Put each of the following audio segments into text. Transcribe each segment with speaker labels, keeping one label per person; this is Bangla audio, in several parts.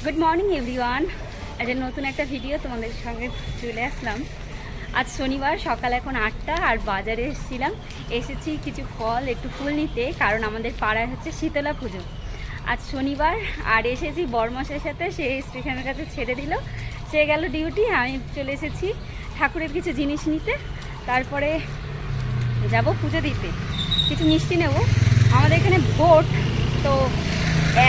Speaker 1: Good morning everyone. আজ নতুন একটা ভিডিও তোমাদের সঙ্গে চলে আসলাম। আজ শনিবার, সকাল এখন 8টা, আর বাজারে এসেছি কিছু ফল একটু ফুল নিতে, কারণ আমাদের পাড়ায় হচ্ছে শীতলা পুজো আজ শনিবার। আর এসেছি বরমশাইয়ের সাথে, সে স্টেশনের কাছে ছেড়ে দিল, সে গেল ডিউটি, আমি চলে এসেছি ঠাকুরের কিছু জিনিস নিতে, তারপরে যাব পুজো দিতে। কিছু মিষ্টি নেব। আমাদের এখানে ভোট তো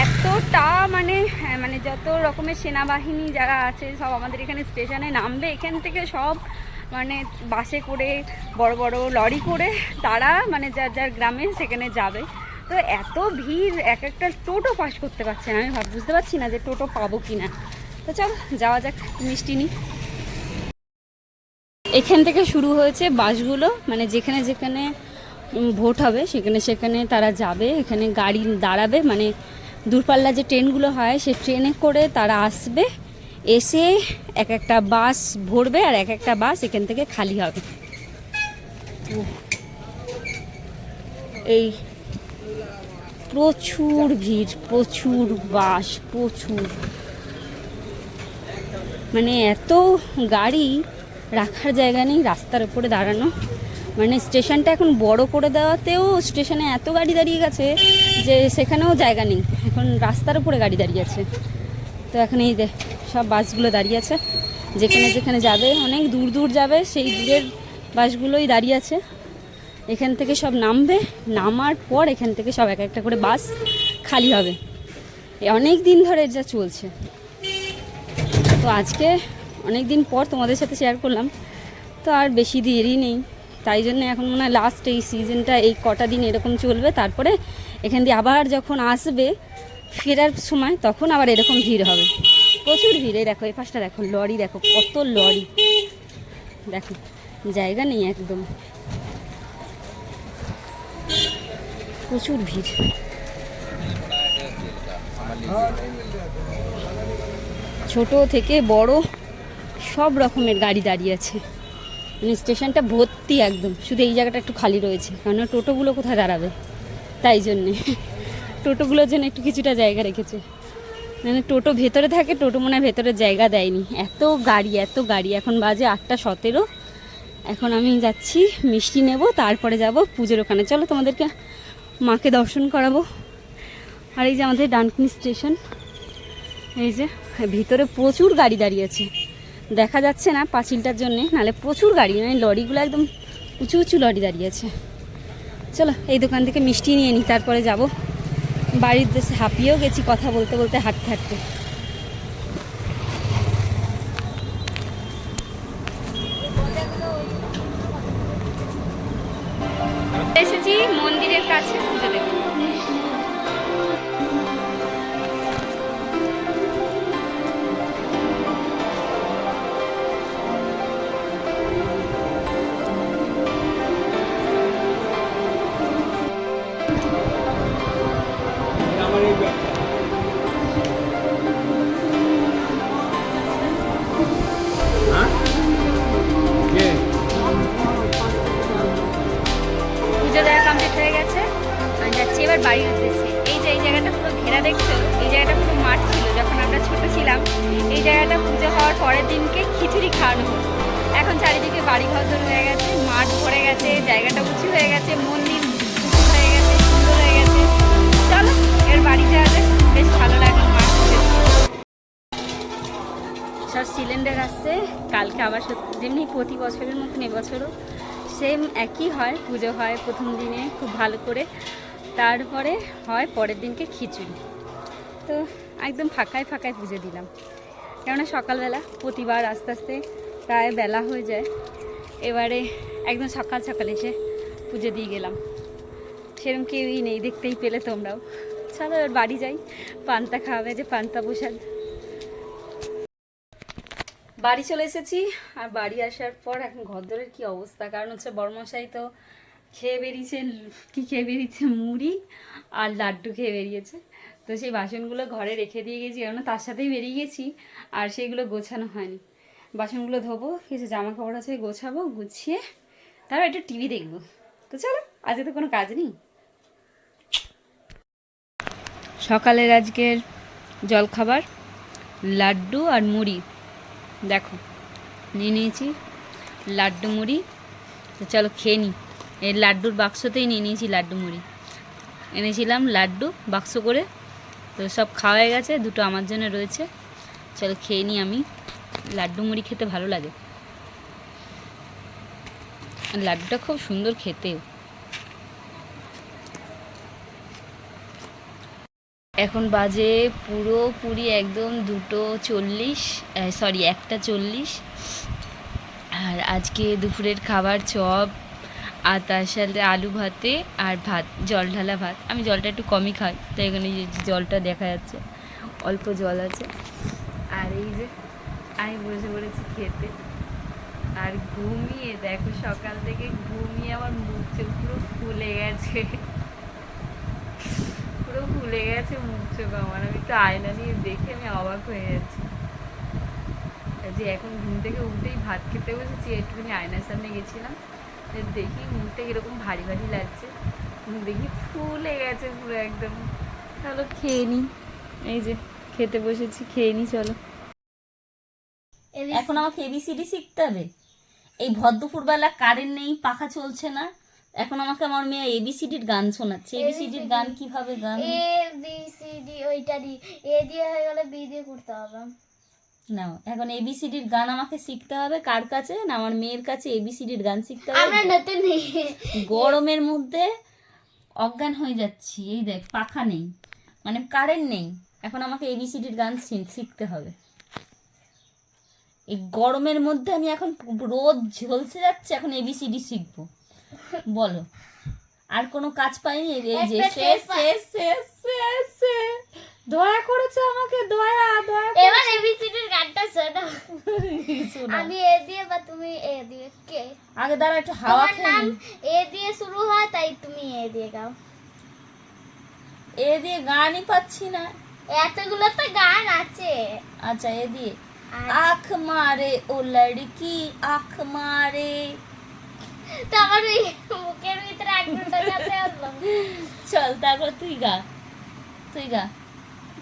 Speaker 1: এতটা মানে মানে যত রকমের সেনাবাহিনী যারা আছে সব আমাদের এখানে স্টেশনে নামবে, এখান থেকে সব মানে বাসে করে বড় বড় লরি করে তারা মানে যার যার গ্রামে সেখানে যাবে। তো এত ভিড়, এক একটা টোটো পাস করতে পারছে না। আমি বুঝতে পারছি না যে টোটো পাবো কি না। তো চল যাওয়া যাক, মিষ্টি নিই। এখান থেকে শুরু হয়েছে বাসগুলো, মানে যেখানে যেখানে ভোট হবে সেখানে সেখানে তারা যাবে, এখানে গাড়ি দাঁড়াবে, মানে দূরপাল্লা যে ট্রেনগুলো হয় সে ট্রেনে করে তারা আসবে, এসে এক একটা বাস ভরবে আর এক একটা বাস এখান থেকে খালি হবে। এই প্রচুর ভিড়, প্রচুর বাস, প্রচুর, মানে এত গাড়ি, রাখার জায়গা নেই, রাস্তার উপরে দাঁড়ানো। মানে স্টেশনটা এখন বড় করে দেওয়াতেও স্টেশনে এত গাড়ি দাঁড়িয়ে গেছে যে সেখানেও জায়গা নেই, এখন রাস্তার উপরে গাড়ি দাঁড়িয়ে আছে। তো এখন এই যে সব বাসগুলো দাঁড়িয়ে আছে, যেখানে যেখানে যাবে, অনেক দূর দূর যাবে, সেই দূরের বাসগুলোই দাঁড়িয়ে আছে। এখান থেকে সব নামবে, নামার পর এখান থেকে সব এক একটা করে বাস খালি হবে। অনেক দিন ধরে যা চলছে, তো আজকে অনেক দিন পর তোমাদের সাথে শেয়ার করলাম। তো আর বেশি দেরি নেই, তাই জন্য এখন মনে হয় লাস্ট এই সিজনটা এই কটা দিন এরকম চলবে, তারপরে এখান দিয়ে আবার যখন আসবে ফেরার সময় তখন আবার এরকম ভিড় হবে, প্রচুর ভিড়। এই দেখো, এই পাশটা দেখো, লরি দেখো, কত লরি, দেখো জায়গা নেই একদম, প্রচুর ভিড়। ছোট থেকে বড় সব রকমের গাড়ি দাঁড়িয়ে আছে, মানে স্টেশনটা ভর্তি একদম, শুধু এই জায়গাটা একটু খালি রয়েছে, কারণ টোটোগুলো কোথায় দাঁড়াবে, তাই জন্যে টোটোগুলোর জন্য একটু কিছুটা জায়গা রেখেছে। মানে টোটো ভেতরে থাকে, টোটো মনে হয় ভেতরে জায়গা দেয়নি, এত গাড়ি এত গাড়ি। এখন বাজে 8:17, এখন আমি যাচ্ছি মিষ্টি নেব, তারপরে যাব পুজোর ওখানে। চলো তোমাদেরকে মাকে দর্শন করাবো। আর এই যে আমাদের ডানকুনি স্টেশন, এই যে ভিতরে প্রচুর গাড়ি দাঁড়িয়ে আছে, দেখা যাচ্ছে না পাঁচিলটার জন্যে, নাহলে প্রচুর গাড়ি, মানে লরিগুলো একদম উঁচু উঁচু লরি দাঁড়িয়ে আছে। চলো এই দোকান থেকে মিষ্টি নিয়ে নিই, তারপরে যাব বাড়ির দেশে। হাঁপিয়েও গেছি কথা বলতে বলতে, হাঁটতে হাঁটতে। এসেছি মন্দিরের কাছে পুজো দেব। পুজো দেওয়া কমপ্লিট হয়ে গেছে, আমি যাচ্ছি এবার বাড়ির উদ্দেশ্যে। এই যে এই জায়গাটা পুরো ঘেরা দেখছো, এই জায়গাটা পুরো মাঠ ছিল যখন আমরা ছোট ছিলাম। এই জায়গাটা পুজো হওয়ার পরের দিনকে খিচুড়ি খাওয়ানো হতো। এখন চারিদিকে বাড়ি ঘর হয়ে গেছে, মাঠ ভরে গেছে, জায়গাটা উঁচু হয়ে গেছে, মন্দির উঁচু হয়ে গেছে, সুন্দর হয়ে গেছে। চলো এর বাড়ি যাওয়া যায়, বেশ ভালো লাগে। মাঠ সব সিলিন্ডার আসছে কালকে আবার, যেমনি প্রতি বছরের মতন এবছরও সেম একই হয়, পুজো হয় প্রথম দিনে খুব ভালো করে, তারপরে হয় পরের দিনকে খিচুড়ি। তো একদম ফাঁকায় ফাঁকায় পুজো দিলাম, কেননা সকালবেলা প্রতিবার আস্তে আস্তে প্রায় বেলা হয়ে যায়, এবারে একদম সকাল সকাল এসে পুজো দিয়ে গেলাম। সেরকম কেউই নেই, দেখতেই পেলে তোমরাও। চলো এবার বাড়ি যাই, পান্তা খাওয়াবে, যে পান্তা প্রসাদ। বাড়ি চলে এসেছি, আর বাড়ি আসার পর এখন ঘরদোরের কী অবস্থা, কারণ হচ্ছে বড়মশাই তো খেয়ে বেরিয়েছে মুড়ি আর লাড্ডু খেয়ে বেরিয়েছে। তো সেই বাসনগুলো ঘরে রেখে দিয়ে গেছি, কেননা তার সাথেই বেরিয়ে গেছি, আর সেইগুলো গোছানো হয়নি। বাসনগুলো ধোবো, কিছু জামা কাপড় আছে গোছাবো, গুছিয়ে তারপর একটু টিভি দেখবো। তো চলো, আজকে তো কোনো কাজ নেই। সকালের আজকের জলখাবার লাড্ডু আর মুড়ি, দেখো নিয়ে নিয়েছি লাড্ডু মুড়ি। তো চলো খেয়ে নিই। এই লাড্ডুর বাক্সতেই নিয়ে নিয়েছি লাড্ডু মুড়ি, এনেছিলাম লাড্ডু বাক্স করে। তো সব খাওয়া হয়ে গেছে, দুটো আমার জন্য রয়েছে। চলো খেয়ে নিই। আমি লাড্ডু মুড়ি খেতে ভালো লাগে, লাড্ডুটা খুব সুন্দর খেতে। এখন বাজে পুরোপুরি একদম 2:40, সরি 1:40। আর আজকে দুপুরের খাবার চপ, আর তার সাথে আলু ভাতে আর ভাত, জল ঢালা ভাত। আমি জলটা একটু কমই খাই, তাই এখানে জলটা দেখা যাচ্ছে, অল্প জল আছে। আর এই যে আমি বসে পড়েছি খেতে। আর ঘুমিয়ে দেখো, সকাল থেকে ঘুমিয়ে আমার মুখ চোখ পুরো ফুলে গেছে, পুরো ফুলে গেছে মুখ চোখ আমার। আমি তো আয়না নিয়ে দেখে আমি অবাক হয়ে যাচ্ছি যে এখন ঘুম থেকে উঠেই ভাত খেতে বসেছি, একটুখানি আয়নার সামনে গেছিলাম, দেখি মুখটা কিরকম ভারী ভারী লাগছে, দেখি ফুলে গেছে পুরো একদম। চলো খেয়ে নিই, এই যে খেতে বসেছি, খেয়ে নিই চলো। এখন আমাকে এবিসিডি শিখতে হবে। এই ভদ্রপুরবেলা কারেন্ট নেই, পাখা চলছে না, এখন আমাকে আমার মেয়ে এবিসিডির গান শোনাচ্ছে। এবিসিডির গান কিভাবে গান?
Speaker 2: এবিসিডি ওইটারই এ দিয়ে হয়ে গেলে বি দিয়ে করতে হবে।
Speaker 1: না, এখন এবিসিডির গান আমাকে শিখতে হবে। কার কাছে? না, আমার মেয়ের কাছে এবিসিডির গান শিখতে হবে।
Speaker 2: আমরা নতুন
Speaker 1: গরমের মধ্যে অজ্ঞান হয়ে যাচ্ছি। এই দেখ, পাখা নেই, মানে কারেন্ট নেই, এখন আমাকে এবিসিডির গান শিখতে হবে। এই গরমের মধ্যে আমি এখন রোদ ঝলসে যাচ্ছে, এখন এবিসিডি শিখবো। বলো, আর কোনো কাজ পাইনি। এই যে শেষ শেষ শেষ শেষ, দয়া করেছে আমাকে, দয়া দয়া।
Speaker 2: এবার এবিসিডির গানটা শোনো। আমি এ দিয়ে বা তুমি এ দিয়ে। কে
Speaker 1: আগে দাঁড়া, একটু হাওয়া
Speaker 2: তোমার নাম এ দিয়ে শুরু হয়, তাই তুমি এ দিয়ে গাও।
Speaker 1: এ দিয়ে গানই পাচ্ছি না,
Speaker 2: এতগুলো তো গান আছে।
Speaker 1: আচ্ছা, এ দিয়ে আখ মারে ও লড়কি আখ মারে।
Speaker 2: তো আমার ওই মুখের ভিতরে একদমটা যাতে হলো।
Speaker 1: চল তারপর তুই গা, তুই গা।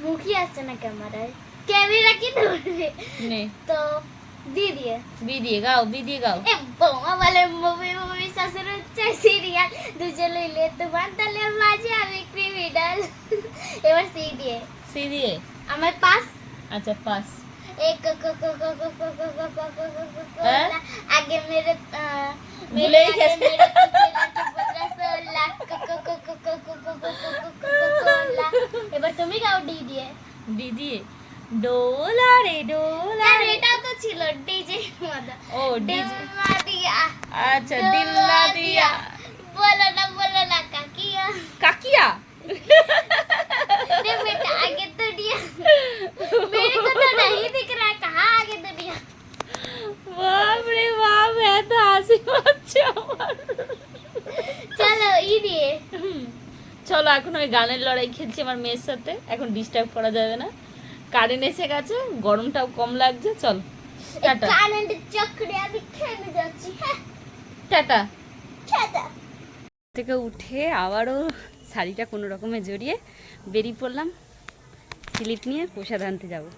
Speaker 2: মুখই আসছে না ক্যামেরায়, ক্যামেরা কি ধরবে?
Speaker 1: নে
Speaker 2: তো বি দিয়ে।
Speaker 1: বি দিয়ে গাও, বি দিয়ে গাও।
Speaker 2: এ বৌমা বলে মুভি মুভি শাশুর হচ্ছে সিরিয়াল, দুজন লইলে তো বান্তালে মাঝে আমি ক্রিমিনাল। এবার সি দিয়ে।
Speaker 1: সি দিয়ে
Speaker 2: আমার পাস।
Speaker 1: আচ্ছা, পাস।
Speaker 2: एक आगे मेरे
Speaker 1: भूले ही कैसे?
Speaker 2: मेरे पीछे लाके 15 এবার তুমি গাও ডি দিয়ে।
Speaker 1: ডি দিয়ে ডোলা রে ডোলা রে।
Speaker 2: এটাও তো ছিল ডিজে মাদা।
Speaker 1: ও ডিজে,
Speaker 2: দিল্লা দিয়া।
Speaker 1: আচ্ছা দিল্লা দিয়া।
Speaker 2: बोलो ना काकिया।
Speaker 1: কাকিয়া
Speaker 2: नहीं बेटा, आगे तो दिया, मेरे को तो नहीं दिख रहा है, कहाँ आगे तो दिया।
Speaker 1: বাপ রে বাপ, এত হাসি পাচ্ছে আমার।
Speaker 2: चलो ई दिए।
Speaker 1: চলো, এখন ওই গানের লড়াই খেলছি আমার মেয়ের সাথে, এখন ডিস্টার্ব করা যাবে না। কারেন্ট এসে গেছে, গরমটাও কম লাগছে। চল টাটা,
Speaker 2: কারেন্ট চক্রে আমি খেলে যাচ্ছি। হ্যাঁ
Speaker 1: টাটা।
Speaker 2: টাটা।
Speaker 1: থেকে উঠে আবারও শাড়িটা কোনো রকমে জড়িয়ে বেরিয়ে পড়লাম, স্লিপ নিয়ে প্রসাদ আনতে যাবো।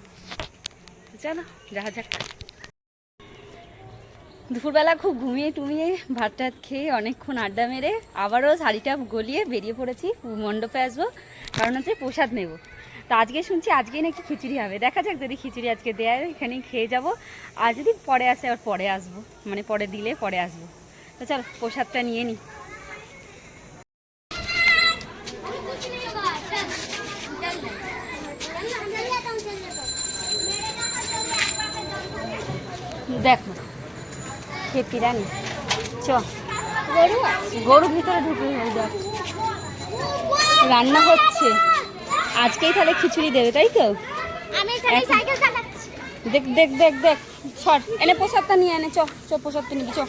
Speaker 1: চলো যাওয়া যাক। দুপুরবেলা খুব ঘুমিয়ে টুমিয়ে ভাত টাত খেয়ে অনেকক্ষণ আড্ডা মেরে আবারও শাড়িটা গলিয়ে বেরিয়ে পড়েছি, মণ্ডপে আসবো, কারণ হচ্ছে প্রসাদ নেব। তো আজকে শুনছি আজকেই নাকি খিচুড়ি হবে, দেখা যাক যদি খিচুড়ি আজকে দেয় এখানেই খেয়ে যাব, আর যদি পরে আসে আবার পরে আসবো, মানে পরে দিলে পরে আসবো। তো চল প্রসাদটা নিয়ে নিই। দেখো খেপি রানি, চ গরু ভিতরে ঢুকে হয়ে যাক, রান্না হচ্ছে আজকেই, তাহলে খিচুড়ি দেবে তাই তো?
Speaker 2: আমি এখানে সাইকেল চালাচ্ছি।
Speaker 1: দেখ দেখ দেখ দেখ, ছট এনে প্রসাদটা নিয়ে এনে, চ চ প্রসাদটা নিবি, চ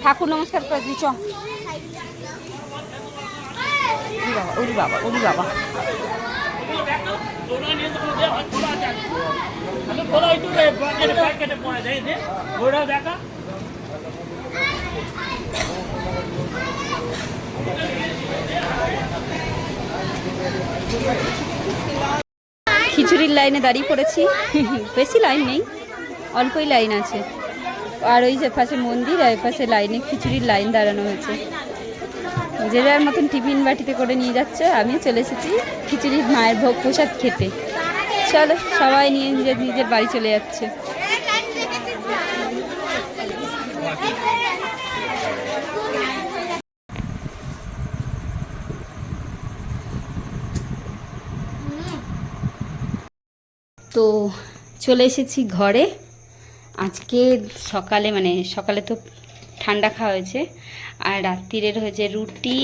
Speaker 1: ঠাকুর নমস্কার করবি, চ। ওরি বাবা ওরি বাবা, খিচুড়ির লাইনে দাঁড়িয়ে পড়েছি। বেশি লাইন নেই, অল্পই লাইন আছে। আর ওই যে পাশে মন্দির, আর পাশে লাইনে খিচুড়ির লাইন দাঁড়ানো হয়েছে। যে যার মতন টিফিন বাটিতে করে নিয়ে যাচ্ছে, আমিও চলে এসেছি খিচুড়ির মায়ের ভোগ প্রসাদ খেতে। চলো, সবাই নিয়ে নিজের নিজের বাড়ি চলে যাচ্ছে। তো চলে এসেছি ঘরে। আজকে সকালে মানে সকালে তো ঠান্ডা খাওয়া হয়েছে, আর রাত্রিরের হয়েছে রুটি,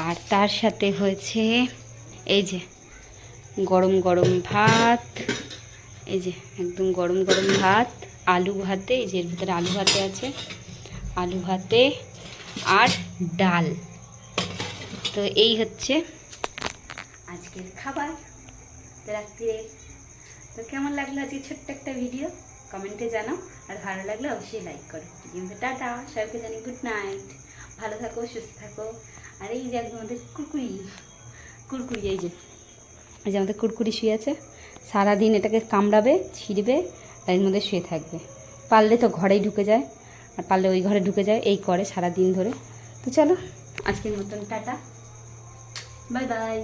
Speaker 1: আর তার সাথে হয়েছে এই যে গরম গরম ভাত। এই যে একদম গরম গরম ভাত, আলু ভাতে, এই যে এর ভিতরে আলু ভাতে আছে, আলু ভাতে আর ডাল। তো এই হচ্ছে আজকের খাবার রাত্রিরে। তো কেমন লাগলো আজকে ছোট্ট একটা ভিডিও, কমেন্টে জানাও। আর ভালো লাগলে অবশ্যই লাইক করো। কিন্তু টাটা, সবাইকে জানি গুড নাইট, ভালো থাকো, সুস্থ থাকো। আর এই যে একদম আমাদের কুরকুরি, এই যে আমাদের কুরকুরি শুয়ে আছে। সারাদিন এটাকে কামড়াবে, ছিঁড়বে, আর এর মধ্যে শুয়ে থাকবে। পারলে তো ঘরেই ঢুকে যায়, আর পারলে ওই ঘরে ঢুকে যায়, এই করে সারাদিন ধরে। তো চলো, আজকের মতন টাটা, বাই বাই।